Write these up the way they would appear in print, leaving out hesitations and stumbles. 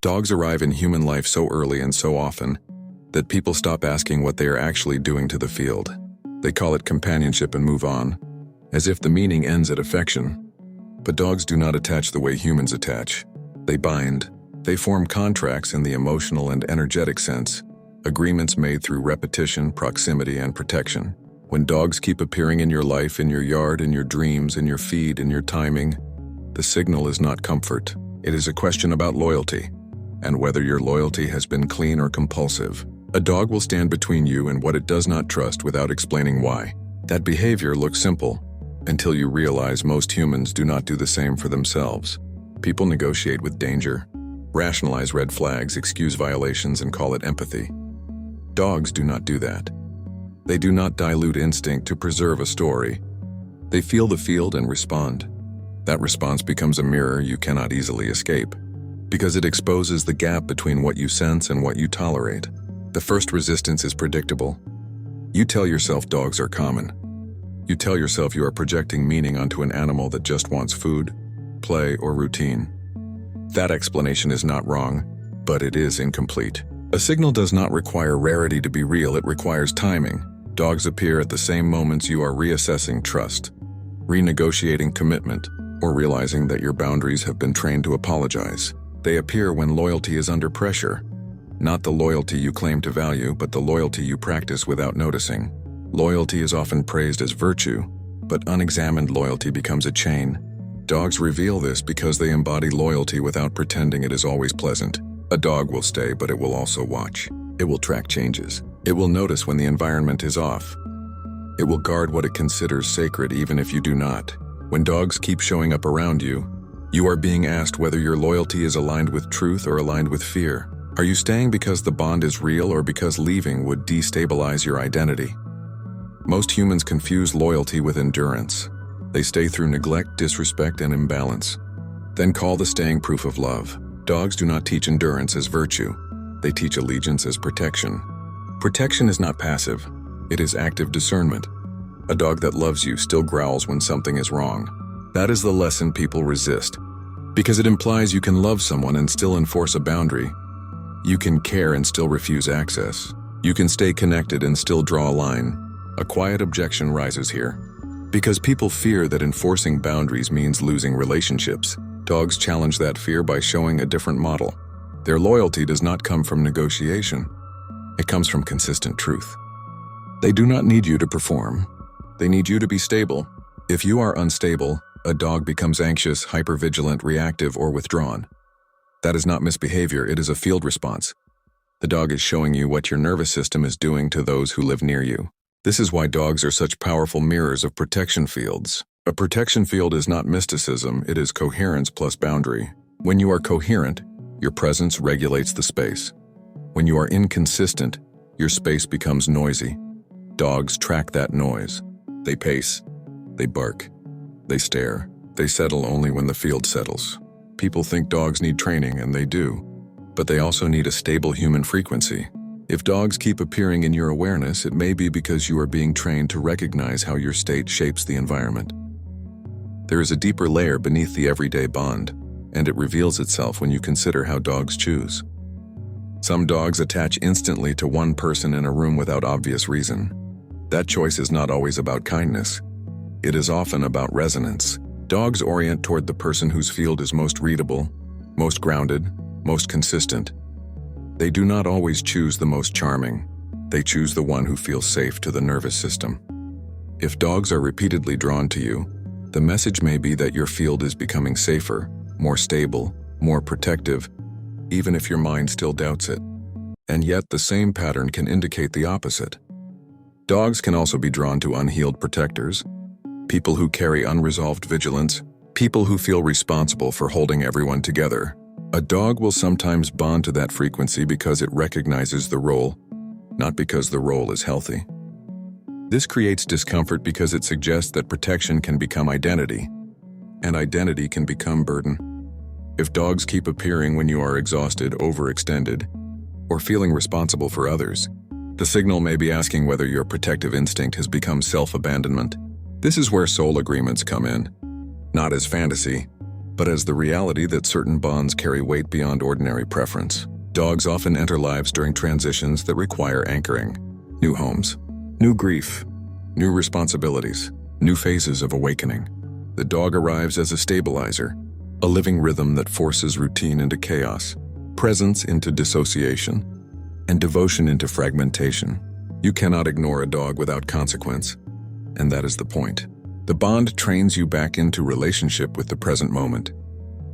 Dogs arrive in human life so early and so often that people stop asking what they are actually doing to the field. They call it companionship and move on, as if the meaning ends at affection. But dogs do not attach the way humans attach. They bind. They form contracts in the emotional and energetic sense, agreements made through repetition, proximity, and protection. When dogs keep appearing in your life, in your yard, in your dreams, in your feed, in your timing, the signal is not comfort. It is a question about loyalty, and whether your loyalty has been clean or compulsive. A dog will stand between you and what it does not trust without explaining why. That behavior looks simple, until you realize most humans do not do the same for themselves. People negotiate with danger, rationalize red flags, excuse violations, and call it empathy. Dogs do not do that. They do not dilute instinct to preserve a story. They feel the field and respond. That response becomes a mirror you cannot easily escape, because it exposes the gap between what you sense and what you tolerate. The first resistance is predictable. You tell yourself dogs are common. You tell yourself you are projecting meaning onto an animal that just wants food, play, or routine. That explanation is not wrong, but it is incomplete. A signal does not require rarity to be real, it requires timing. Dogs appear at the same moments you are reassessing trust, renegotiating commitment, or realizing that your boundaries have been trained to apologize. They appear when loyalty is under pressure. Not the loyalty you claim to value, but the loyalty you practice without noticing. Loyalty is often praised as virtue, but unexamined loyalty becomes a chain. Dogs reveal this because they embody loyalty without pretending it is always pleasant. A dog will stay, but it will also watch. It will track changes. It will notice when the environment is off. It will guard what it considers sacred even if you do not. When dogs keep showing up around you, you are being asked whether your loyalty is aligned with truth or aligned with fear. Are you staying because the bond is real or because leaving would destabilize your identity? Most humans confuse loyalty with endurance. They stay through neglect, disrespect, and imbalance, then call the staying proof of love. Dogs do not teach endurance as virtue. They teach allegiance as protection. Protection is not passive. It is active discernment. A dog that loves you still growls when something is wrong. That is the lesson people resist, because it implies you can love someone and still enforce a boundary. You can care and still refuse access. You can stay connected and still draw a line. A quiet objection rises here. Because people fear that enforcing boundaries means losing relationships, dogs challenge that fear by showing a different model. Their loyalty does not come from negotiation. It comes from consistent truth. They do not need you to perform. They need you to be stable. If you are unstable, a dog becomes anxious, hypervigilant, reactive, or withdrawn. That is not misbehavior, it is a field response. The dog is showing you what your nervous system is doing to those who live near you. This is why dogs are such powerful mirrors of protection fields. A protection field is not mysticism, it is coherence plus boundary. When you are coherent, your presence regulates the space. When you are inconsistent, your space becomes noisy. Dogs track that noise. They pace, they bark, they stare. They settle only when the field settles. People think dogs need training, and they do, but they also need a stable human frequency. If dogs keep appearing in your awareness, it may be because you are being trained to recognize how your state shapes the environment. There is a deeper layer beneath the everyday bond, and it reveals itself when you consider how dogs choose. Some dogs attach instantly to one person in a room without obvious reason. That choice is not always about kindness. It is often about resonance. Dogs orient toward the person whose field is most readable, most grounded, most consistent. They do not always choose the most charming. They choose the one who feels safe to the nervous system. If dogs are repeatedly drawn to you, the message may be that your field is becoming safer, more stable, more protective, even if your mind still doubts it. And yet the same pattern can indicate the opposite. Dogs can also be drawn to unhealed protectors, people who carry unresolved vigilance, People who feel responsible for holding everyone together. A dog will sometimes bond to that frequency because it recognizes the role, not because the role is healthy. This creates discomfort because it suggests that protection can become identity, and identity can become burden. If dogs keep appearing when you are exhausted, overextended, or feeling responsible for others, the signal may be asking whether your protective instinct has become self-abandonment. This is where soul agreements come in, not as fantasy, but as the reality that certain bonds carry weight beyond ordinary preference. Dogs often enter lives during transitions that require anchoring. New homes, new grief, new responsibilities, new phases of awakening. The dog arrives as a stabilizer, a living rhythm that forces routine into chaos, presence into dissociation, and devotion into fragmentation. You cannot ignore a dog without consequence, and that is the point. The bond trains you back into relationship with the present moment,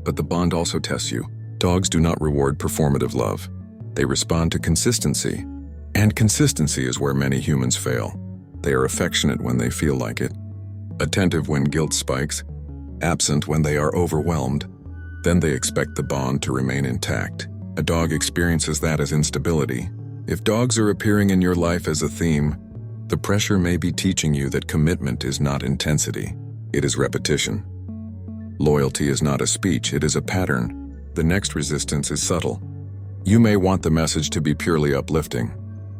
but the bond also tests you. Dogs do not reward performative love. They respond to consistency, and consistency is where many humans fail. They are affectionate when they feel like it, attentive when guilt spikes, absent when they are overwhelmed. Then they expect the bond to remain intact. A dog experiences that as instability. If dogs are appearing in your life as a theme, the pressure may be teaching you that commitment is not intensity, it is repetition. Loyalty is not a speech, it is a pattern. The next resistance is subtle. You may want the message to be purely uplifting,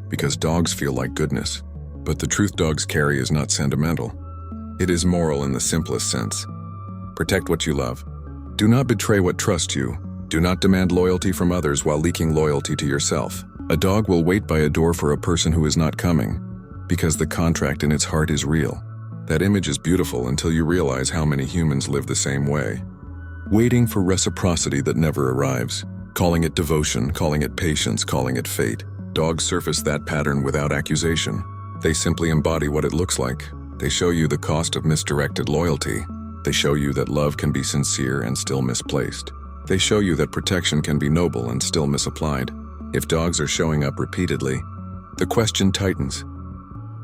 because dogs feel like goodness. But the truth dogs carry is not sentimental. It is moral in the simplest sense. Protect what you love. Do not betray what trusts you. Do not demand loyalty from others while leaking loyalty to yourself. A dog will wait by a door for a person who is not coming, because the contract in its heart is real. That image is beautiful until you realize how many humans live the same way. Waiting for reciprocity that never arrives. Calling it devotion, calling it patience, calling it fate. Dogs surface that pattern without accusation. They simply embody what it looks like. They show you the cost of misdirected loyalty. They show you that love can be sincere and still misplaced. They show you that protection can be noble and still misapplied. If dogs are showing up repeatedly, the question tightens.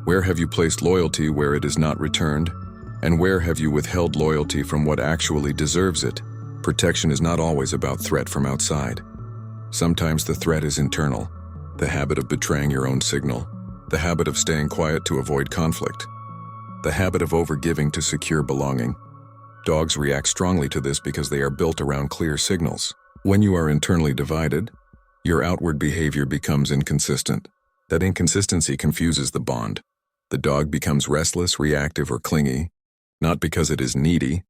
Where have you placed loyalty where it is not returned? And where have you withheld loyalty from what actually deserves it? Protection is not always about threat from outside. Sometimes the threat is internal, the habit of betraying your own signal, the habit of staying quiet to avoid conflict, the habit of overgiving to secure belonging. Dogs react strongly to this because they are built around clear signals. When you are internally divided, your outward behavior becomes inconsistent. That inconsistency confuses the bond. The dog becomes restless, reactive, or clingy, not because it is needy,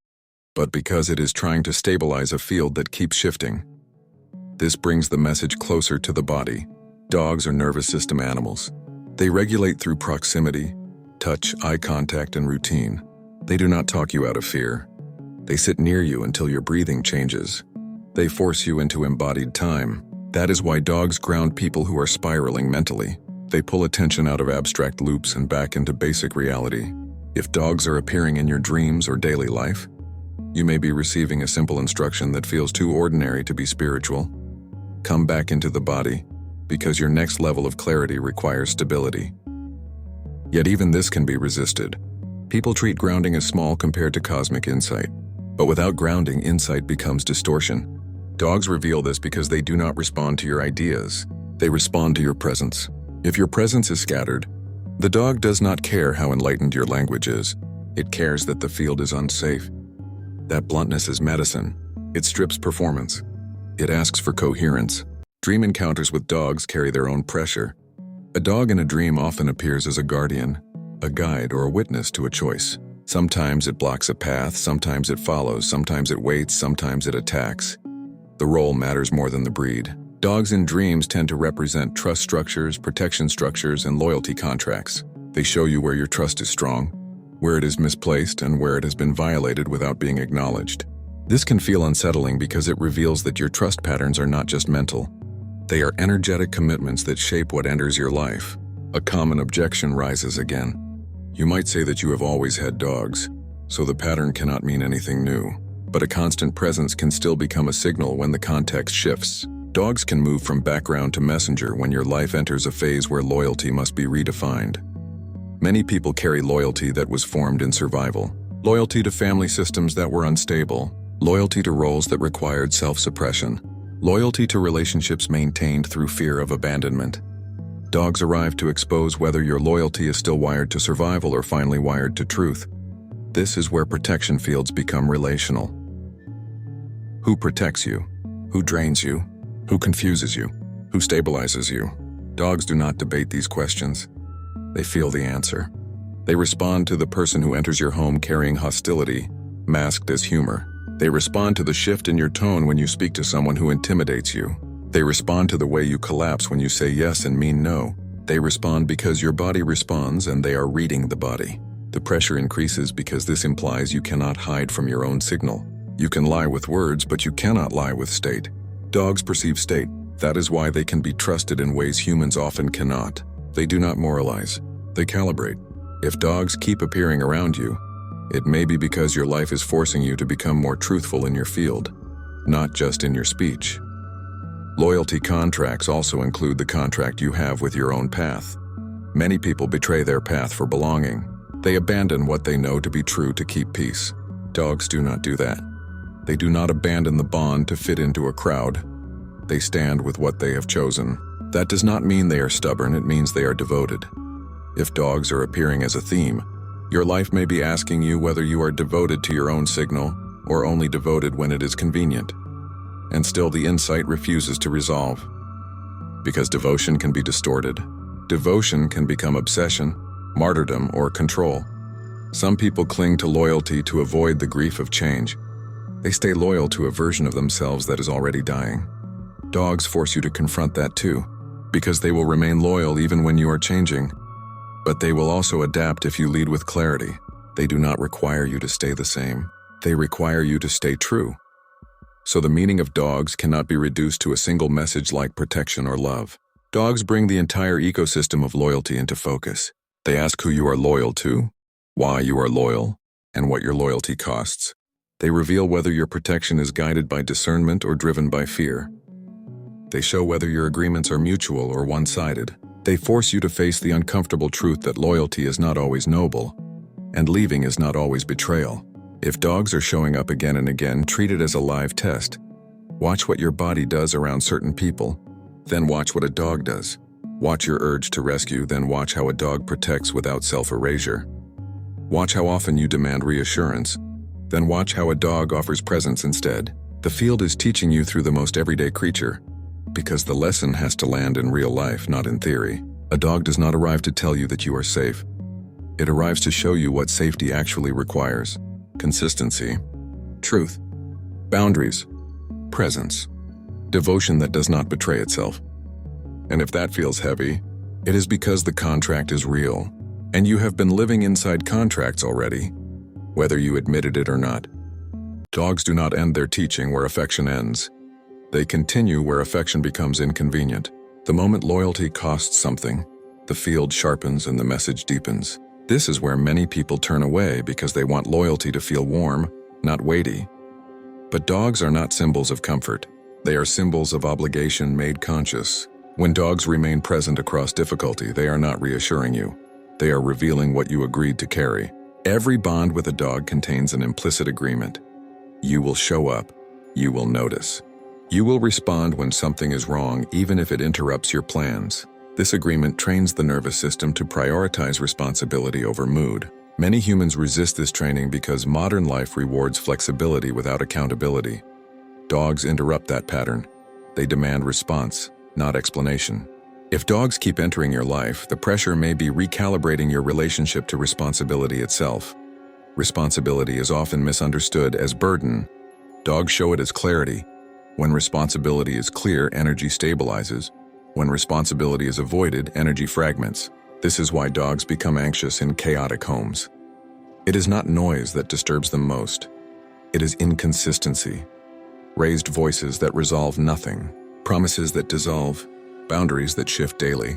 but because it is trying to stabilize a field that keeps shifting. This brings the message closer to the body. Dogs are nervous system animals. They regulate through proximity, touch, eye contact, and routine. They do not talk you out of fear. They sit near you until your breathing changes. They force you into embodied time. That is why dogs ground people who are spiraling mentally. They pull attention out of abstract loops and back into basic reality. If dogs are appearing in your dreams or daily life, you may be receiving a simple instruction that feels too ordinary to be spiritual. Come back into the body, because your next level of clarity requires stability. Yet even this can be resisted. People treat grounding as small compared to cosmic insight. But without grounding, insight becomes distortion. Dogs reveal this because they do not respond to your ideas. They respond to your presence. If your presence is scattered, the dog does not care how enlightened your language is. It cares that the field is unsafe. That bluntness is medicine. It strips performance. It asks for coherence. Dream encounters with dogs carry their own pressure. A dog in a dream often appears as a guardian, a guide, or a witness to a choice. Sometimes it blocks a path, sometimes it follows, sometimes it waits, sometimes it attacks. The role matters more than the breed. Dogs in dreams tend to represent trust structures, protection structures, and loyalty contracts. They show you where your trust is strong, where it is misplaced, and where it has been violated without being acknowledged. This can feel unsettling because it reveals that your trust patterns are not just mental. They are energetic commitments that shape what enters your life. A common objection rises again. You might say that you have always had dogs, so the pattern cannot mean anything new. But a constant presence can still become a signal when the context shifts. Dogs can move from background to messenger when your life enters a phase where loyalty must be redefined. Many people carry loyalty that was formed in survival. Loyalty to family systems that were unstable. Loyalty to roles that required self-suppression. Loyalty to relationships maintained through fear of abandonment. Dogs arrive to expose whether your loyalty is still wired to survival or finally wired to truth. This is where protection fields become relational. Who protects you? Who drains you? Who confuses you? Who stabilizes you? Dogs do not debate these questions. They feel the answer. They respond to the person who enters your home carrying hostility, masked as humor. They respond to the shift in your tone when you speak to someone who intimidates you. They respond to the way you collapse when you say yes and mean no. They respond because your body responds and they are reading the body. The pressure increases because this implies you cannot hide from your own signal. You can lie with words, but you cannot lie with state. Dogs perceive state. That is why they can be trusted in ways humans often cannot. They do not moralize. They calibrate. If dogs keep appearing around you, it may be because your life is forcing you to become more truthful in your field, not just in your speech. Loyalty contracts also include the contract you have with your own path. Many people betray their path for belonging. They abandon what they know to be true to keep peace. Dogs do not do that. They do not abandon the bond to fit into a crowd. They stand with what they have chosen. That does not mean they are stubborn, it means they are devoted. If dogs are appearing as a theme, your life may be asking you whether you are devoted to your own signal or only devoted when it is convenient. And still the insight refuses to resolve. Because devotion can be distorted. Devotion can become obsession, martyrdom, or control. Some people cling to loyalty to avoid the grief of change. They stay loyal to a version of themselves that is already dying. Dogs force you to confront that too, because they will remain loyal even when you are changing. But they will also adapt if you lead with clarity. They do not require you to stay the same. They require you to stay true. So the meaning of dogs cannot be reduced to a single message like protection or love. Dogs bring the entire ecosystem of loyalty into focus. They ask who you are loyal to, why you are loyal, and what your loyalty costs. They reveal whether your protection is guided by discernment or driven by fear. They show whether your agreements are mutual or one-sided. They force you to face the uncomfortable truth that loyalty is not always noble, and leaving is not always betrayal. If dogs are showing up again and again, treat it as a live test. Watch what your body does around certain people, then watch what a dog does. Watch your urge to rescue, then watch how a dog protects without self-erasure. Watch how often you demand reassurance, then watch how a dog offers presence instead. The field is teaching you through the most everyday creature, because the lesson has to land in real life, not in theory. A dog does not arrive to tell you that you are safe. It arrives to show you what safety actually requires. Consistency, truth, boundaries, presence, devotion that does not betray itself. And if that feels heavy, it is because the contract is real, and you have been living inside contracts already, whether you admitted it or not. Dogs do not end their teaching where affection ends. They continue where affection becomes inconvenient. The moment loyalty costs something, the field sharpens and the message deepens. This is where many people turn away because they want loyalty to feel warm, not weighty. But dogs are not symbols of comfort. They are symbols of obligation made conscious. When dogs remain present across difficulty, they are not reassuring you. They are revealing what you agreed to carry. Every bond with a dog contains an implicit agreement. You will show up. You will notice. You will respond when something is wrong, even if it interrupts your plans. This agreement trains the nervous system to prioritize responsibility over mood. Many humans resist this training because modern life rewards flexibility without accountability. Dogs interrupt that pattern. They demand response, not explanation. If dogs keep entering your life, the pressure may be recalibrating your relationship to responsibility itself. Responsibility is often misunderstood as burden. Dogs show it as clarity. When responsibility is clear, energy stabilizes. When responsibility is avoided, energy fragments. This is why dogs become anxious in chaotic homes. It is not noise that disturbs them most. It is inconsistency. Raised voices that resolve nothing. Promises that dissolve. Boundaries that shift daily.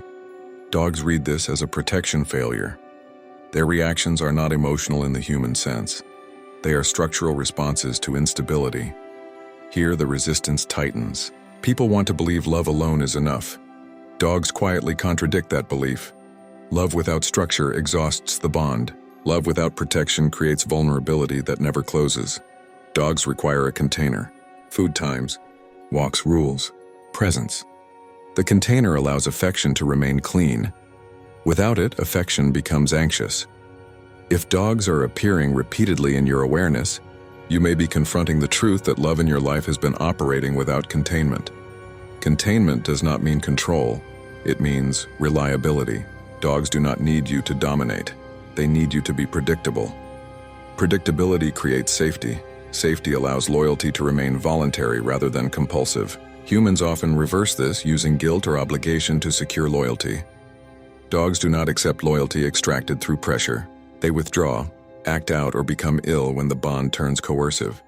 Dogs read this as a protection failure. Their reactions are not emotional in the human sense. They are structural responses to instability. Here, the resistance tightens. People want to believe love alone is enough. Dogs quietly contradict that belief. Love without structure exhausts the bond. Love without protection creates vulnerability that never closes. Dogs require a container. Food times, walks rules, presence. The container allows affection to remain clean. Without it, affection becomes anxious. If dogs are appearing repeatedly in your awareness, you may be confronting the truth that love in your life has been operating without containment. Containment does not mean control. It means reliability. Dogs do not need you to dominate. They need you to be predictable. Predictability creates safety. Safety allows loyalty to remain voluntary rather than compulsive. Humans often reverse this using guilt or obligation to secure loyalty. Dogs do not accept loyalty extracted through pressure. They withdraw, act out, or become ill when the bond turns coercive.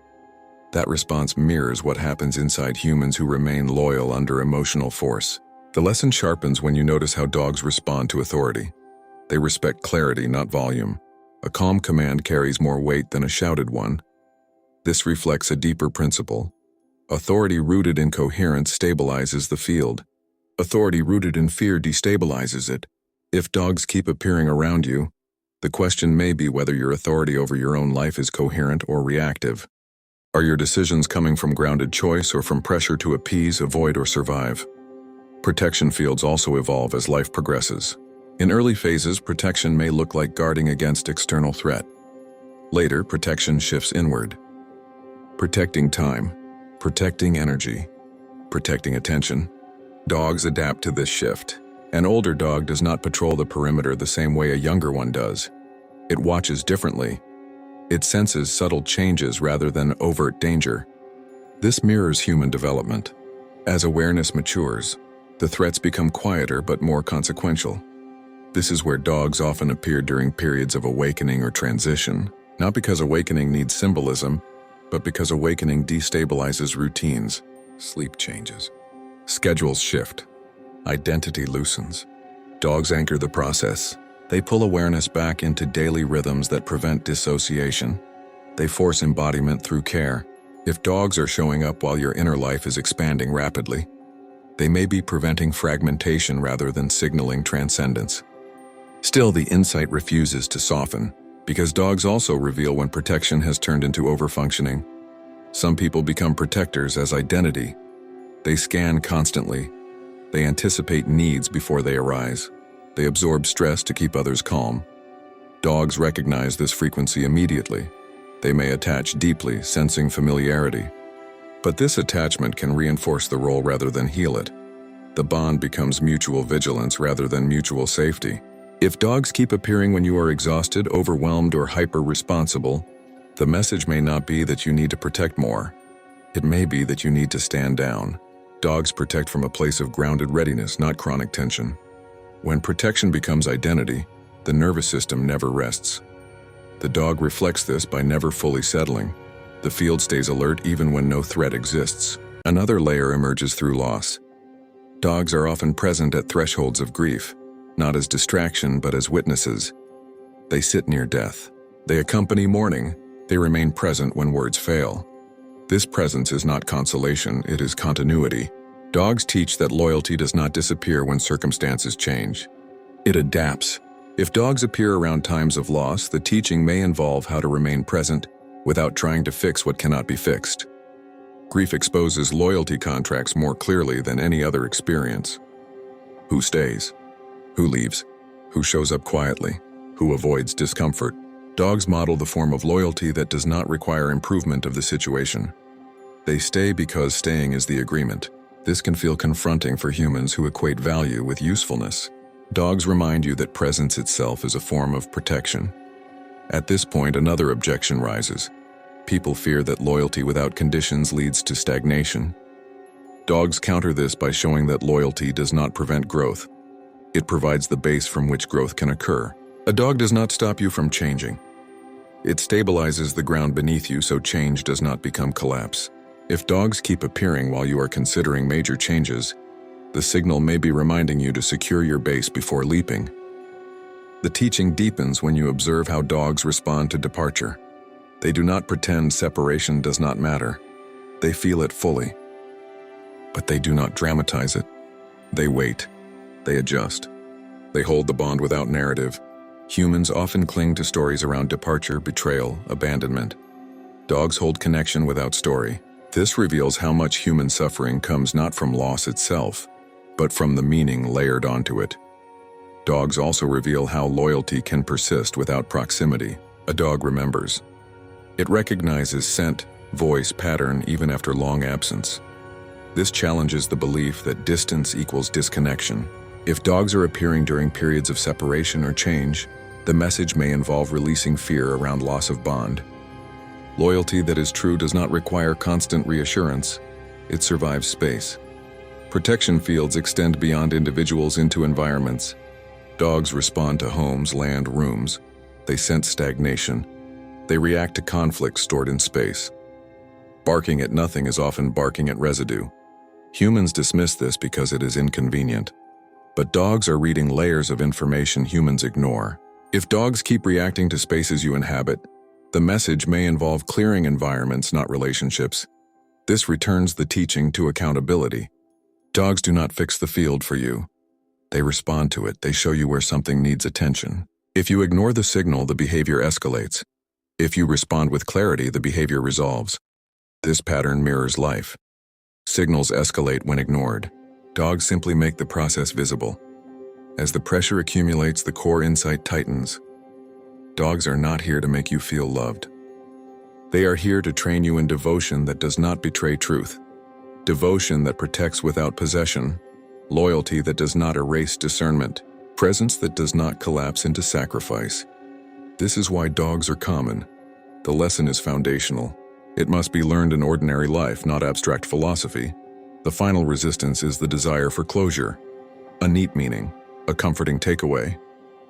That response mirrors what happens inside humans who remain loyal under emotional force. The lesson sharpens when you notice how dogs respond to authority. They respect clarity, not volume. A calm command carries more weight than a shouted one. This reflects a deeper principle. Authority rooted in coherence stabilizes the field. Authority rooted in fear destabilizes it. If dogs keep appearing around you, the question may be whether your authority over your own life is coherent or reactive. Are your decisions coming from grounded choice or from pressure to appease, avoid, or survive? Protection fields also evolve as life progresses. In early phases, protection may look like guarding against external threat. Later, protection shifts inward. Protecting time, protecting energy, protecting attention. Dogs adapt to this shift. An older dog does not patrol the perimeter the same way a younger one does. It watches differently. It senses subtle changes rather than overt danger. This mirrors human development. As awareness matures, the threats become quieter but more consequential. This is where dogs often appear during periods of awakening or transition, not because awakening needs symbolism, but because awakening destabilizes routines. Sleep changes. Schedules shift. Identity loosens. Dogs anchor the process. They pull awareness back into daily rhythms that prevent dissociation. They force embodiment through care. If dogs are showing up while your inner life is expanding rapidly, they may be preventing fragmentation rather than signaling transcendence. Still, the insight refuses to soften, because dogs also reveal when protection has turned into overfunctioning. Some people become protectors as identity. They scan constantly. They anticipate needs before they arise. They absorb stress to keep others calm. Dogs recognize this frequency immediately. They may attach deeply, sensing familiarity. But this attachment can reinforce the role rather than heal it. The bond becomes mutual vigilance rather than mutual safety. If dogs keep appearing when you are exhausted, overwhelmed, or hyper-responsible, the message may not be that you need to protect more. It may be that you need to stand down. Dogs protect from a place of grounded readiness, not chronic tension. When protection becomes identity, the nervous system never rests. The dog reflects this by never fully settling. The field stays alert even when no threat exists. Another layer emerges through loss. Dogs are often present at thresholds of grief, not as distraction but as witnesses. They sit near death. They accompany mourning. They remain present when words fail. This presence is not consolation, it is continuity. Dogs teach that loyalty does not disappear when circumstances change. It adapts. If dogs appear around times of loss, the teaching may involve how to remain present without trying to fix what cannot be fixed. Grief exposes loyalty contracts more clearly than any other experience. Who stays? Who leaves? Who shows up quietly? Who avoids discomfort? Dogs model the form of loyalty that does not require improvement of the situation. They stay because staying is the agreement. This can feel confronting for humans who equate value with usefulness. Dogs remind you that presence itself is a form of protection. At this point, another objection rises. People fear that loyalty without conditions leads to stagnation. Dogs counter this by showing that loyalty does not prevent growth. It provides the base from which growth can occur. A dog does not stop you from changing. It stabilizes the ground beneath you so change does not become collapse. If dogs keep appearing while you are considering major changes, the signal may be reminding you to secure your base before leaping. The teaching deepens when you observe how dogs respond to departure. They do not pretend separation does not matter. They feel it fully. But they do not dramatize it. They wait. They adjust. They hold the bond without narrative. Humans often cling to stories around departure, betrayal, abandonment. Dogs hold connection without story. This reveals how much human suffering comes not from loss itself, but from the meaning layered onto it. Dogs also reveal how loyalty can persist without proximity. A dog remembers. It recognizes scent, voice, pattern even after long absence. This challenges the belief that distance equals disconnection. If dogs are appearing during periods of separation or change, the message may involve releasing fear around loss of bond. Loyalty that is true does not require constant reassurance. It survives space. Protection fields extend beyond individuals into environments. Dogs respond to homes, land, rooms. They sense stagnation. They react to conflict stored in space. Barking at nothing is often barking at residue. Humans dismiss this because it is inconvenient. But dogs are reading layers of information humans ignore. If dogs keep reacting to spaces you inhabit, the message may involve clearing environments, not relationships. This returns the teaching to accountability. Dogs do not fix the field for you. They respond to it. They show you where something needs attention. If you ignore the signal, the behavior escalates. If you respond with clarity, the behavior resolves. This pattern mirrors life. Signals escalate when ignored. Dogs simply make the process visible. As the pressure accumulates, the core insight tightens. Dogs are not here to make you feel loved. They are here to train you in devotion that does not betray truth. Devotion that protects without possession. Loyalty that does not erase discernment. Presence that does not collapse into sacrifice. This is why dogs are common. The lesson is foundational. It must be learned in ordinary life, not abstract philosophy. The final resistance is the desire for closure. A neat meaning, a comforting takeaway.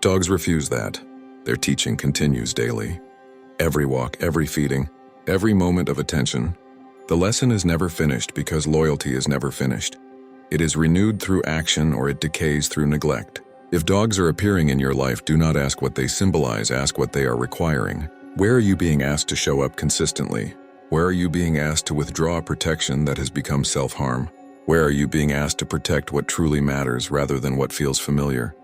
Dogs refuse that. Their teaching continues daily. Every walk, every feeding, every moment of attention. The lesson is never finished because loyalty is never finished. It is renewed through action or it decays through neglect. If dogs are appearing in your life, do not ask what they symbolize, ask what they are requiring. Where are you being asked to show up consistently? Where are you being asked to withdraw protection that has become self-harm? Where are you being asked to protect what truly matters rather than what feels familiar?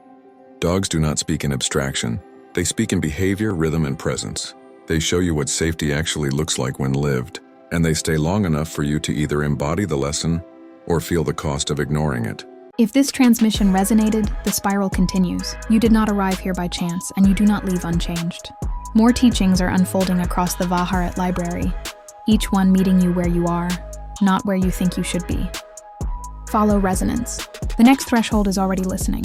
Dogs do not speak in abstraction. They speak in behavior, rhythm, and presence. They show you what safety actually looks like when lived, and they stay long enough for you to either embody the lesson or feel the cost of ignoring it. If this transmission resonated, the spiral continues. You did not arrive here by chance, and you do not leave unchanged. More teachings are unfolding across the Haret library, each one meeting you where you are, not where you think you should be. Follow resonance. The next threshold is already listening.